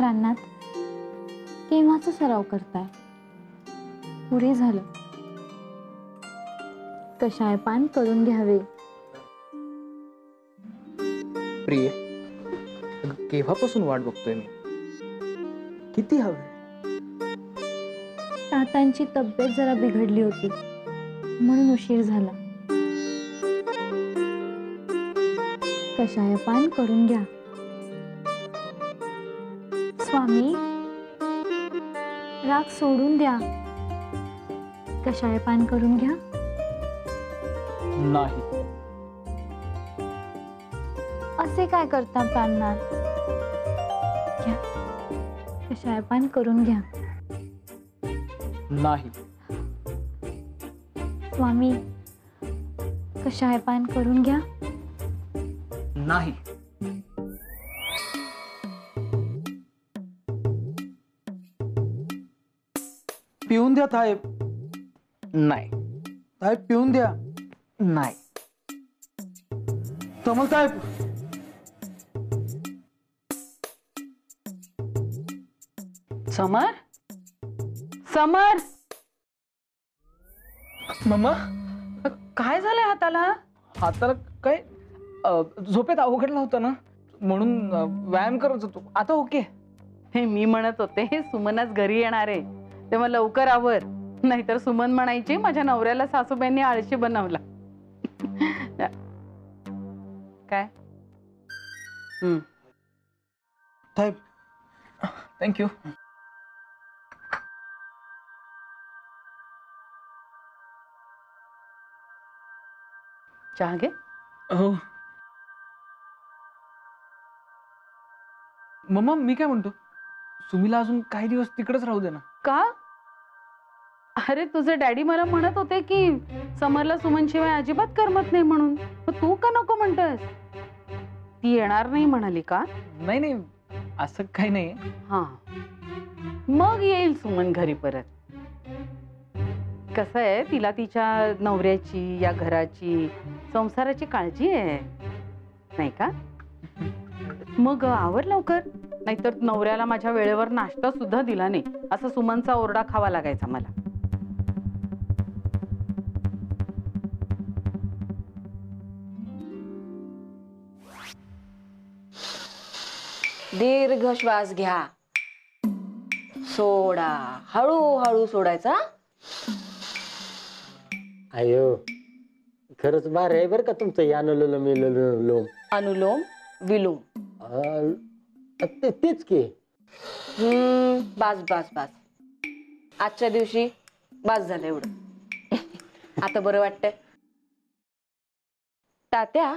प्राणनाथ, केव्हाचा सराव करताय? पुरे झालं. कषाय पान करून घ्यावे. प्रिय, केव्हापासून वाट बघतोय मी. किती हवे? तातांची तब्येत जरा बिघडली होती म्हणून उशीर झाला. कषाय पान करून घ्या. स्वामी, राग सोडून द्या. कषाय पान करून घ्या. नाही. असे काय करता प्राणनाथ? घ्या, कषाय पान करून घ्या. नाही. स्वामी, कषाय पान करून घ्या. नाही. पिऊन द्या साहेब. नाही. साहेब पिऊन द्या. नाही. समल साहेब. समर, समर, मम्मा, काय झालंय हाताला? हाताला काय झोपेत अवघडला होता ना, म्हणून व्यायाम करत होतो. आता ओके. हे मी म्हणत होते सुमनच घरी येणार आहे तेव्हा लवकर आवर, नाहीतर सुमन म्हणायची माझ्या नवऱ्याला सासूबाईंनी आळशी बनवला. काय? साहेब, थँक्यू. चहा घे. हो. मम्मा, मी काय म्हणतो, सुमीला अजून काही दिवस तिकडेच राहू दे ना. का? अरे तुझे डॅडी मला म्हणत होते की समरला सुमनशिवाय अजिबात करमत नाही म्हणून. तू का नको म्हणतोयस? ती येणार नाही म्हणाली का? नाही नाही, असं काही नाही. हा, मग येईल सुमन घरी परत. कसं आहे, तिला तिच्या नवऱ्याची, या घराची, संसाराची काळजी आहे, नाही का? मग आवर लवकर, नाहीतर नवऱ्याला माझ्या वेळेवर नाश्ता सुद्धा दिला नाही असं सुमनचा ओरडा खावा लागायचा मला. दीर्घ श्वास घ्या, सोडा. हळूहळू सोडायचा. अयो, खरंच बार आहे बरं का तुमचं हे अनुलोम विलोम. अनुलोम विलोम. तेच की. बास बास बास. आजच्या दिवशी बास झालं एवढं. आता बरं वाटतंय? तात्या,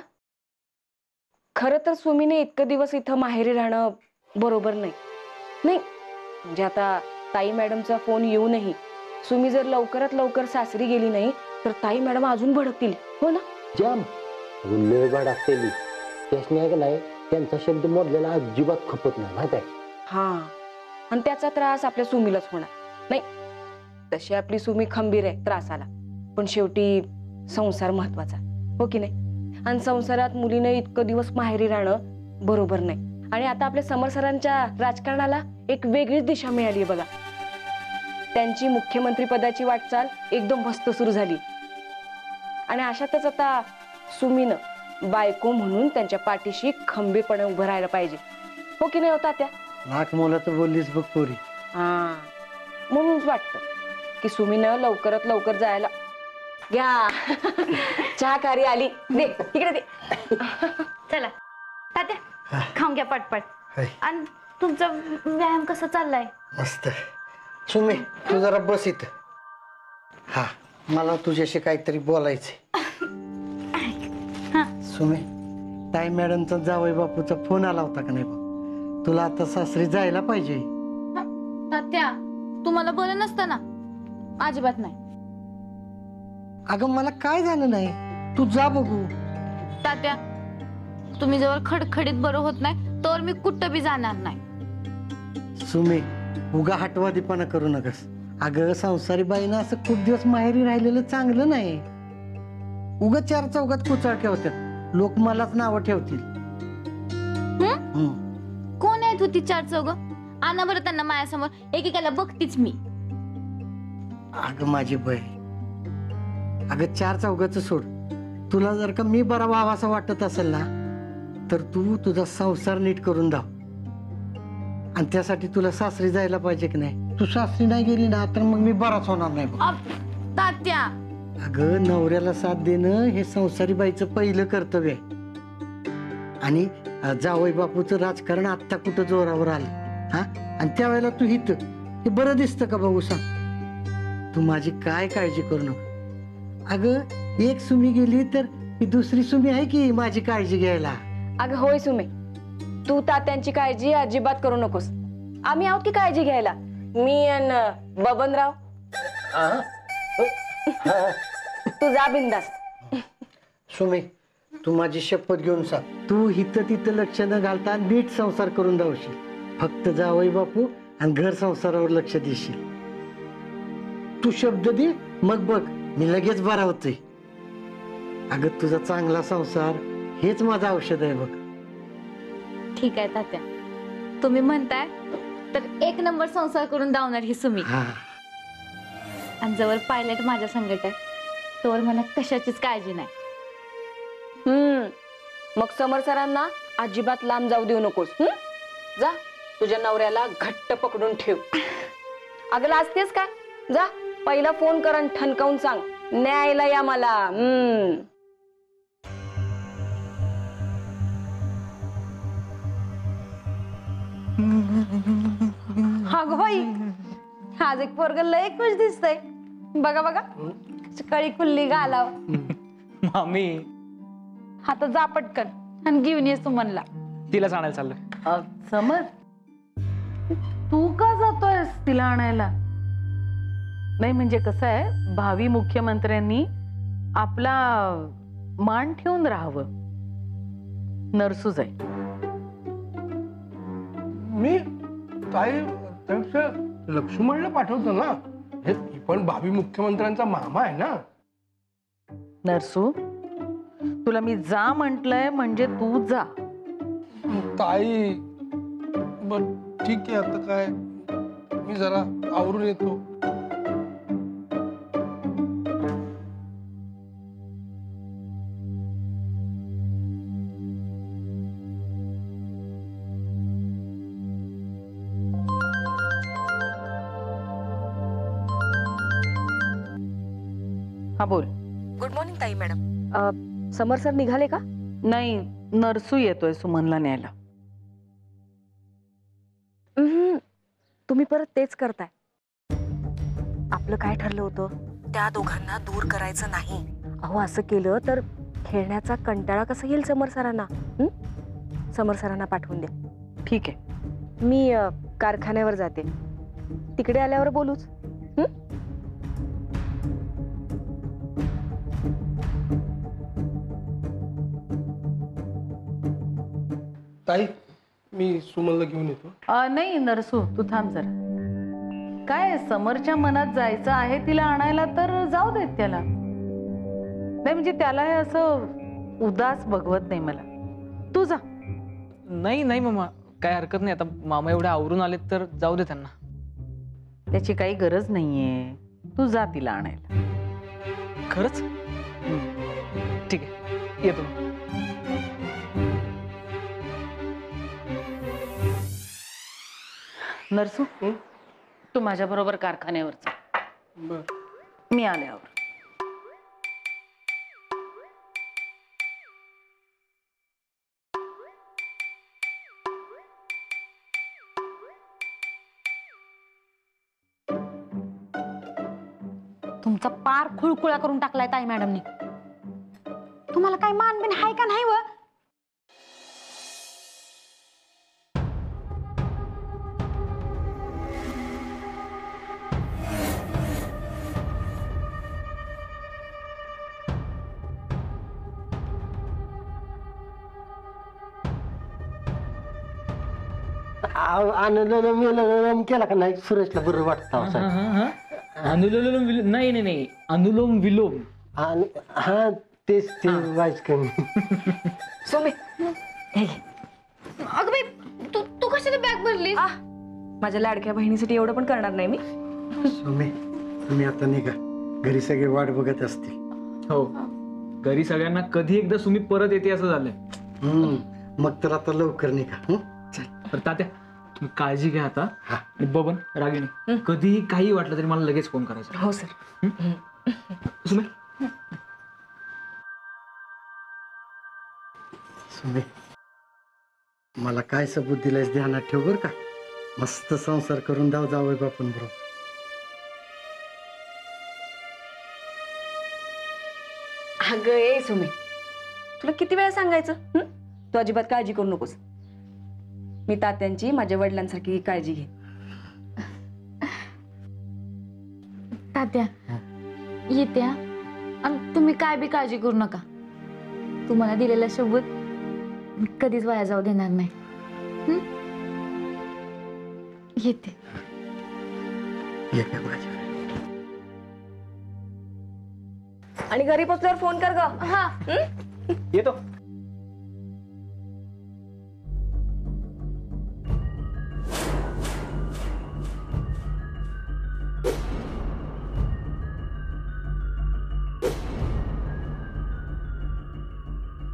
खरं तर सुमीने इतकं दिवस इथं माहेरी राहणं बरोबर नाही. नाही म्हणजे आता ताई मॅडमचा फोन येऊनही सुमी जर लवकरात लवकर सासरी गेली नाही तर ताई मॅडम अजून भडकतील. हो ना? जाम लय बाड असलेली त्यासनी का नाही, त्यांचा शब्द मोडलेला अजिबात खपत नाही, माहित आहे? हा, आणि त्याचा त्रास आपल्या सुमीलाच होणार. नाही, तशी आपली सुमी खंबीर आहे त्रासाला, पण शेवटी संसार महत्वाचा, हो की नाही? आणि संसारात मुलीने इतकं दिवस माहेरी राहणं बरोबर नाही. आणि आता आपल्या समर सरांच्या राजकारणाला एक वेगळीच दिशा मिळाली आहे बघा. त्यांची मुख्यमंत्री पदाची वाटचाल एकदम मस्त सुरू झाली. आणि अशातच आता सुमीनं बायको म्हणून त्यांच्या पाठीशी खंबीरपणे उभं राहायला पाहिजे, हो की नाही होता त्या? नाक मोलाचं बोललीस बघ पोरी. हा, म्हणूनच वाटतं की सुमीनं लवकरात लवकर जायला. घ्या, चहाकारी आली. दे तिकडे दे. चला तात्या, खाऊन घ्या पटपट. आणि तुमचा व्यायाम कसा चाललाय? मस्त. सुमे, तू जरा बस इथं. हा, मला तुझ्याशी काहीतरी बोलायचंय. सुमे, ताई मॅडमचा जावई बापूचा फोन आला होता का नाही बघ? तुला आता सासरी जायला पाहिजे. तात्या, तुम्हाला बरं नसतं ना? अजिबात नाही. अगं मला काय झालं नाही, तू जा बघू. तात्या, तुम्ही जवळ खडखडीत बरं होत नाही तर मी कुठं बी जाणार नाही. सुमे, उगा हटवादीपणा करू नकस. अगं संसारी बाईनं असं खूप दिवस माहेरी राहिलेलं चांगलं नाही. उगा चार चौकात कुचाळक्या होत्या, लोक मलाच नावं ठेवतील. कोण आहेत होती चार चौघ? आणा बरं त्यांना माझ्यासमोर, एकेकाला बघतीच मी. अगं माझी बहीण, अगं 4 चौघाचं सोड. तुला जर का मी बरा व्हावा असं वाटत असेल ना, तर तू तुझा संसार नीट करून धाव. आणि त्यासाठी तुला सासरी जायला पाहिजे की नाही. तू सासरी नाही गेली ना तर मग मी बराच होणार नाही बघ. तात्या, अगं नवऱ्याला साथ देणं हे संसारी बाईचं पहिलं कर्तव्य आहे. आणि जावई बापूचं राजकारण आत्ता कुठं जोरावर आलं हा. आणि त्यावेळेला तू हिथं हे बरं दिसतं का बघू सांग. तू माझी काय काळजी करू नको. अगं एक सुमी गेली तर ही दुसरी सुमी आहे की माझी काळजी घ्यायला. अगं होय सुमे, तू तात्यांची काळजी अजिबात करू नकोस. आम्ही आहोत की काळजी घ्यायला. मी आणि बबनराव. तू जा बिंदास. सुमे, तू माझी शपथ घेऊन सांग, तू हिथं तिथं लक्ष न घालता नीट संसार करून धावशील. फक्त जावई बापू आणि घर संसारावर लक्ष देशील. तू शब्द दे, मग बघ मी लगेच बरा होतोय. अगं तुझा चांगला संसार हेच माझं औषध आहे बघ. ठीक आहे तात्या, तुम्ही म्हणताय तर 1 नंबर संसार करून धावणार ही सुमी. हा. आणि जवळ पायलट माझ्या संकट आहे तोवर मला कशाचीच काळजी नाही. मग समर सरांना अजिबात लांब जाऊ देऊ नकोस. जा, तुझ्या नवऱ्याला घट्ट पकडून ठेव. अगं लाजतेस काय? जा पहिला फोन कर आणि ठणकावून सांग, न्यायला या मला. अगं बाई, आज एक पोरग लय खुश दिसतंय. बघा बघा, कळी कुल्ली घालाव. मामी, आता जा पटकन आणि घेऊन ये सुमनला. तिला आणायला चाललोय. समर, तू का जातोयस तिला आणायला? नाही म्हणजे कसं आहे, भावी मुख्यमंत्र्यांनी आपला मान ठेवून राहावं. नरसू जाईल. मी ताई त्यापेक्षा लक्ष्मणला पाठवतो ना. हे पण भावी मुख्यमंत्र्यांचा मामा आहे ना. नरसू, तुला मी जा म्हंटलय म्हणजे तू जा. ताई बर ठीक आहे, आता काय मी जरा आवरून येतो. हा बोल. गुड मॉर्निंग ताई मॅडम. समर सर निघाले का? नाही, नरसू येतोय सुमनला न्यायला. तुम्ही परत तेच करताय. आपलं काय ठरलं होतं, त्या दोघांना दूर करायचं नाही. अहो असं केलं तर खेळण्याचा कंटाळा कसा येईल समर सरांना. समर सरांना पाठवून द्या. ठीक आहे. मी कारखान्यावर जाते, तिकडे आल्यावर बोलूच. ताई मी सुमनला घेऊन येतो. नाही नरसू, तू थांब जरा. काय समरच्या मनात जायचं आहे तिला आणायला तर जाऊ देत त्याला. नाही म्हणजे त्याला हे असं उदास बघवत नाही मला. तू जा. नाही नाही मामा, काय हरकत नाही. आता मामा एवढे आवरून आलेत तर जाऊ दे त्यांना. त्याची काही गरज नाहीये. तू जा तिला आणायला. खरंच? ठीक आहे, येतो. नरसू, तू माझ्या बरोबर कारखान्यावर जा. बर. मी आल्यावर. तुमचा पार खुळखुळा करून टाकलाय ताई मॅडमनी. तुम्हाला काय मानबिन हाय का नाही व? अनुलोम केला का नाही सुरेशला बरं वाटतं. अनुलोम विलोम नाही नाही नाही, अनुलोम विलोम. आणि हा तेच ते वाईस कमी. सोमे अगं बाई, तू कशाला बॅग भरली? माझ्या लाडक्या बहिणीसाठी एवढं पण करणार नाही मी. सुमे तुम्ही आता निघा, घरी सगळे वाट बघत असतील. हो, घरी सगळ्यांना कधी एकदा सुमी परत येते असं झालंय. मग तर आता लवकर निघा. चल. तर तात्या तुम्ही काळजी घ्या आता. हा. आणि बबन, रागिणी, कधीही काही वाटलं तरी मला लगेच फोन करायचा. हो सर. सुमे. सुमे मला काय सबूत दिलंयस ध्यानात ठेव बर का. मस्त संसार करून जावई बापून बरोबर. अगं ए सुमे, तुला किती वेळा सांगायचं? तू अजिबात काळजी करू नकोस. मी तात्यांची माझ्या वडिलांसारखी काळजी घे. तात्या येत्या, आणि तुम्ही काय बी काळजी करू नका. तुम्हाला दिलेला शब्द मी कधीच वाया जाऊ देणार नाही. येते. ये काय माझ्या. आणि घरी पोचल्यावर फोन कर ग. हा. येतो.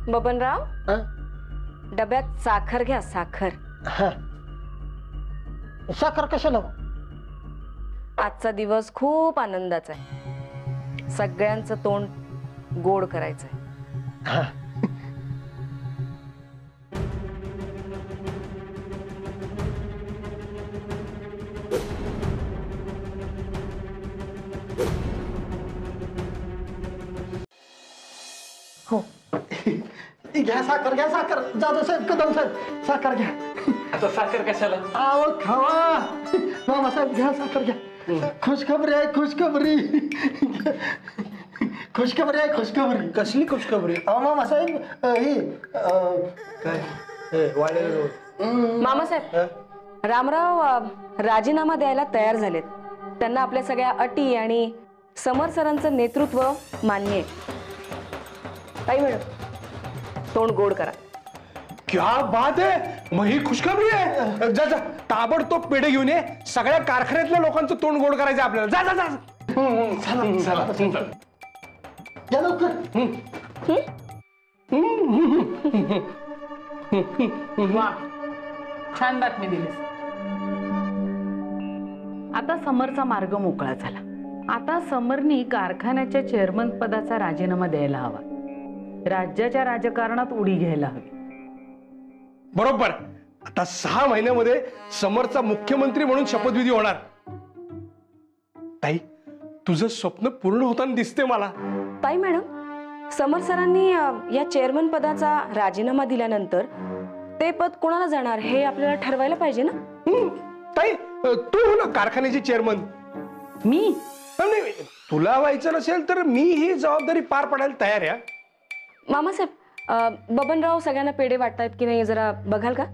बबनराव, हा? डब्यात साखर घ्या, साखर. साखर कशाला? आजचा दिवस खूप आनंदाचा आहे. सगळ्यांचं तोंड गोड करायचंय. हो. घ्या साखर, घ्या साखर. जाधव साहेब, कदम साहेब, साखर घ्या. आता साखर कशाला? आव खावा. मामासाहेब घ्या साखर घ्या. खुशखबरी आहे, खुशखबरी. खुशखबरी आहे, खुशखबरी. कसली खुशखबरी? मामासाहेब ही काय मामासाहेब, रामराव राजीनामा द्यायला तयार झालेत. त्यांना आपल्या सगळ्या अटी आणि समर सरांचं नेतृत्व मान्य आहे. काही मॅडम, तोंड गोड करा. क्या बात आहे. मग ही खुशखबरी आहे. जा जा, ताबडतोब पेढे घेऊन ये. सगळ्या कारखान्यातल्या लोकांचं तोंड गोड करायचं आपल्याला. जा जा जा. चला. या लवकर. वा, छान बातमी दिलीस. आता समरचा मार्ग मोकळा झाला. आता समरनी कारखान्याच्या चेअरमन पदाचा राजीनामा द्यायला हवा. राज्याच्या राजकारणात उडी घ्यायला हवी. बरोबर. आता 6 महिन्यामध्ये समरचा मुख्यमंत्री म्हणून शपथविधी होणार. ताई, तुझं स्वप्न पूर्ण होताना दिसते मला. ताई मॅडम, समर सरांनी या चेअरमन पदाचा राजीनामा दिल्यानंतर ते पद कोणाला जाणार हे आपल्याला ठरवायला पाहिजे ना. ताई, तू हो ना कारखान्याची चेअरमन. मी नाही, तुला व्हायचं नसेल तर मी ही जबाबदारी पार पडायला तयार आहे. मामासाहेब, बबनराव सगळ्यांना पेढे वाटतायत की नाही जरा बघाल का?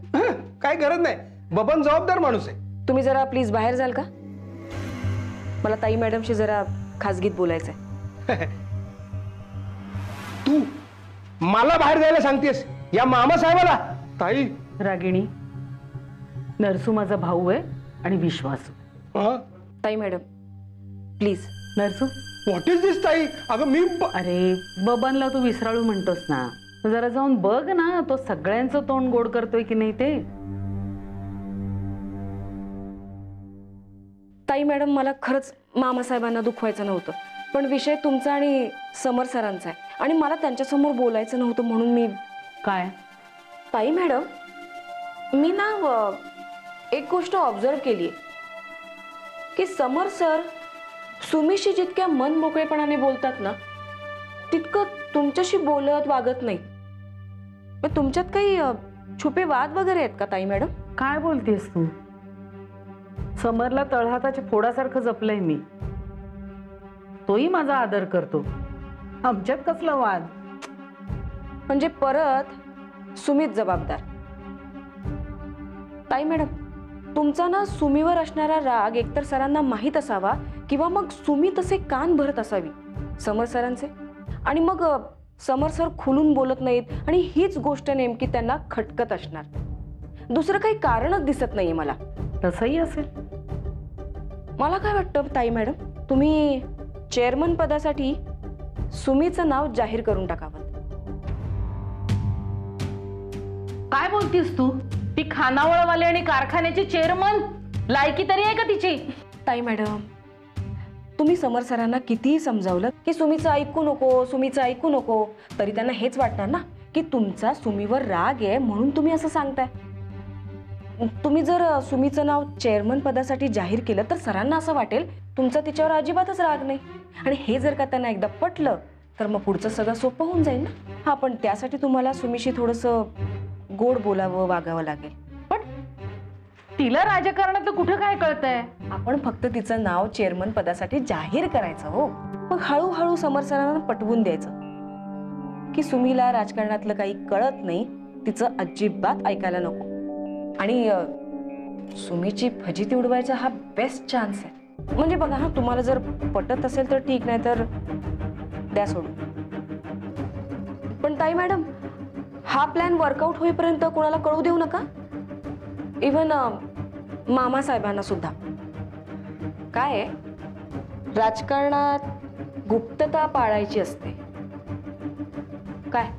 काय गरज नाही. बबन जबाबदार माणूस आहे. तुम्ही जरा प्लीज बाहेर जाल का? मला ताई मॅडमशी जरा खासगीत बोलायचंय. तू मला बाहेर जायला सांगतेस या मामा साहेबाला? ताई, रागिणी, नरसू माझा भाऊ आहे आणि विश्वास. ताई madam please. Narsu, what is this ताई? अगं मी अरे बबनला तू विसराळू म्हणतोस ना, जरा जाऊन बघ ना, तो सगळ्यांचं तोंड गोड करतोय की नाही ते. ताई मॅडम, मला खरंच मामासाहेबांना दुखवायचं नव्हतं, पण विषय तुमचा आणि समर सरांचा आहे आणि मला त्यांच्यासमोर बोलायचं नव्हतं म्हणून मी. काय? ताई मॅडम, मी ना एक गोष्ट ऑब्झर्व केली की समर सर सुमीशी जितक्या मन मोकळेपणाने बोलतात ना, तितकं तुमच्याशी बोलत वागत नाही. तुमच्यात काही छुपे वाद वगैरे आहेत का ताई मॅडम? काय बोलतेस तू? समरला तळहाताच्या फोडासारखं जपलंय मी. तोही माझा आदर करतो. आमच्यात कसला वाद? म्हणजे परत सुमीत जबाबदार. ताई मॅडम, तुमचा ना सुमीवर असणारा राग एकतर सरांना माहीत असावा किंवा मग सुमी तसे कान भरत असावी समर सरांचे, आणि मग समर सर खुलून बोलत नाहीत आणि हीच गोष्ट नेमकी त्यांना खटकत असणार. दुसरं काही कारणच दिसत नाहीये मला. तसंही असेल. मला काय वाटतं ताई मॅडम, तुम्ही चेअरमन पदासाठी सुमीचं नाव जाहीर करून टाकावं. काय बोलतीस तू? ती खानावळवाले आणि कारखान्याची चेअरमन, लायकी तरी आहे का तिची? ताई मॅडम, तुम्ही समर सरांना कितीही समजावलं की सुमीचं ऐकू नको, सुमीचं ऐकू नको, तरी त्यांना हेच वाटणार ना की तुमचा सुमीवर राग आहे म्हणून तुम्ही असं सांगताय. तुम्ही जर सुमीचं नाव चेअरमन पदासाठी जाहीर केलं तर सरांना असं वाटेल तुमचा तिच्यावर अजिबातच राग नाही, आणि हे जर का त्यांना एकदा पटलं तर मग पुढचं सगळं सोपं होऊन जाईल ना. हा, पण त्यासाठी तुम्हाला सुमीशी थोडंसं गोड बोलावं, वागावं लागेल. पण तिला राजकारणातलं कुठं काय कळतंय? आपण फक्त तिचं नाव चेअरमन पदासाठी जाहीर करायचं हो. मग हळूहळू समर सरांना पटवून द्यायचं की सुमीला राजकारणातलं काही कळत नाही, तिचं अजिबात ऐकायला नको, आणि सुमीची फजिती उडवायचा हा बेस्ट चान्स आहे. म्हणजे बघा, हा तुम्हाला जर पटत असेल तर ठीक, नाही तर द्या सोडून. पण ताई मॅडम, हा प्लॅन वर्कआउट होईपर्यंत कोणाला कळू देऊ नका, इव्हन मामा साहेबांना सुद्धा. काय आहे, राजकारणात गुप्तता पाळायची असते. काय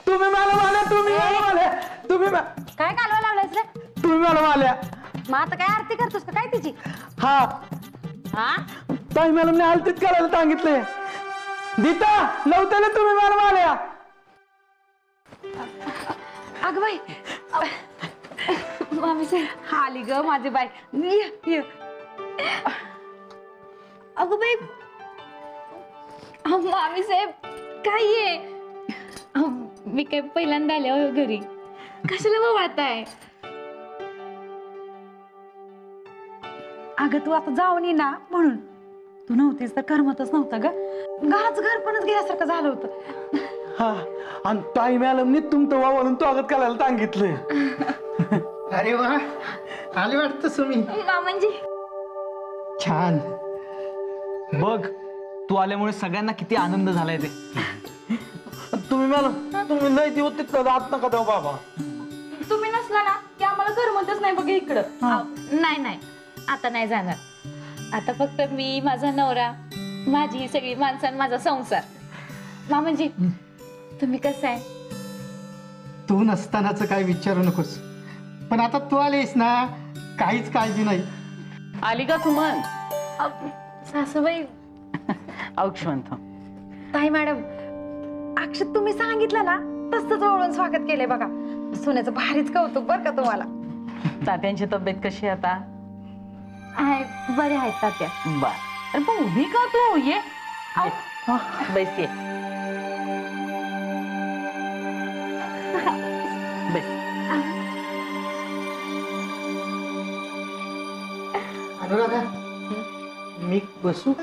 तुम्ही मला माल्या, तुम्ही मला माल्या, तुम्ही काय कालवा लावलायस रे? तुम्ही मला माल्या. मग आता काय आरती करतोस का काय तिची? हा, हा, ताई मॅडमने आलतीच करायला सांगितले. गीता, नव्हत्या तुम्ही मला माल्या. अगं बाई, मामी साहेब आली ग माझी बाई. ये. अगं बाई, मामी साहेब काय आहे? मी काय पहिल्यांदा आले हो घरी, कशाला वाळताय? अगं तू आता जाऊन ये ना म्हणून. तू नव्हतीस तर करमतच नव्हतं ग, घराचं घर पणच गेल्यासारखं झालं होतं. हा, आणि ताई मॅडमने तुमचं वावरून स्वागत करायला सांगितलंय. अरे वा, आले वाटतं सुमी. मामांजी छान. बघ, तू आल्यामुळे सगळ्यांना किती आनंद झालाय ते. तुम्ही मॅडम, तुम्ही लय दिवस तिथं जात नका देऊ बाबा. तुम्ही नसला ना की आम्हाला करमतच नाही बघा इकडं. नाही, आता नाही जाणार. आता फक्त मी, माझा नवरा, माझी ही सगळी माणसं आणि माझा संसार. मामांजी, तुम्ही कसं आहे? तू नसतानाच काय विचारू नकोस, पण आता तू आलीस ना, काहीच काळजी नाही. आली का सुमन? सासूबाई, औक्षवंत. ताई मॅडम, अक्षत तुम्ही सांगितलं ना तसंच ओळून स्वागत केलंय बघा. सोन्याचं भारीच कौतुक बरं का तुम्हाला. तात्यांची तब्येत कशी आहे आता? बरे आहेत तात्या. बर. अरे पण उभी का तू? ये बैस, ये बैस. अनुराधा, मी बसू?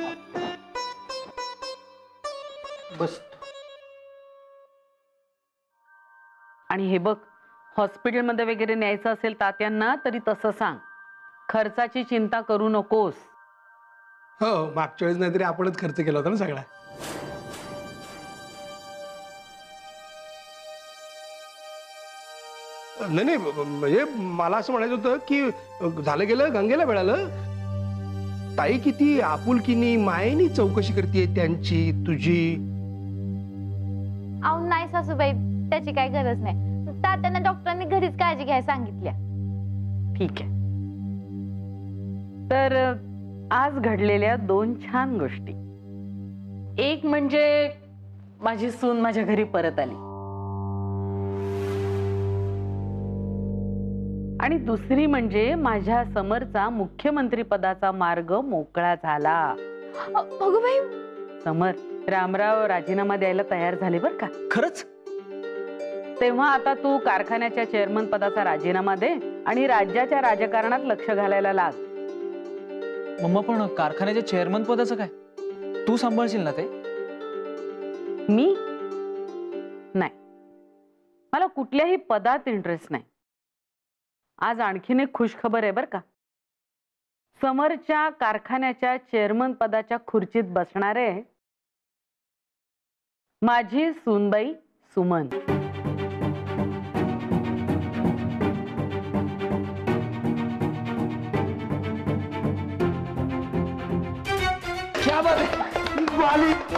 बस. आणि हे बघ, हॉस्पिटलमध्ये वगैरे न्यायचं असेल तात्यांना तरी तसं सांग. खर्चाची चिंता करू नकोस. हो, मागच्या वेळेस नाहीतरी आपणच खर्च केला होता ना सगळा. नाही, म्हणजे मला असं म्हणायचं होतं की झालं गेलं, गंगेला मिळालं. ताई किती आपुलकीनी मायेनी चौकशी करते त्यांची, तुझी. अहो नाही सासूबाई, त्याची काही गरज नाही. तात्यांना डॉक्टरांनी घरीच काळजी घ्यायला सांगितल्या. ठीक आहे. तर आज घडलेल्या 2 छान गोष्टी. एक म्हणजे माझी सून माझ्या घरी परत आली, आणि दुसरी म्हणजे माझ्या समरचा मुख्यमंत्री पदाचा मार्ग मोकळा झाला. अगं बाई, समर, रामराव राजीनामा द्यायला तयार झाले बर का. खरंच? तेव्हा आता तू कारखान्याच्या चेअरमन पदाचा राजीनामा दे आणि राज्याच्या राजकारणात लक्ष घालायला लाग. मम्मा, पण कारखान्याच्या चेअरमन पदाचं काय? तू सांभाळशील ना ते? मी नाही, मला कुठल्याही पदात इंटरेस्ट नाही. आज आणखीन एक खुश खबर आहे बर का. समरच्या कारखान्याच्या चेअरमन पदाच्या खुर्चीत बसणारे माझी सूनबाई सुमन. क्या बात आहे मालिक.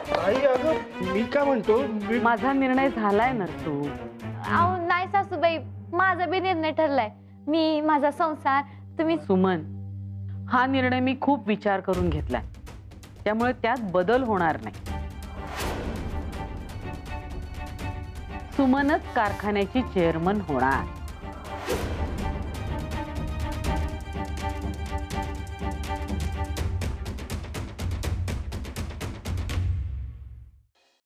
ताई अगं मी काय म्हणतो माझा निर्णय झालाय नरसू. अहो नाही सासूबाई, माझा बी निर्णय ठरलाय. मी माझा संसार तुम्ही. सुमन, हा निर्णय मी खूप विचार करून घेतलाय, त्यामुळे त्यात बदल होणार नाही. सुमनच कारखान्याची चेअरमन होणार.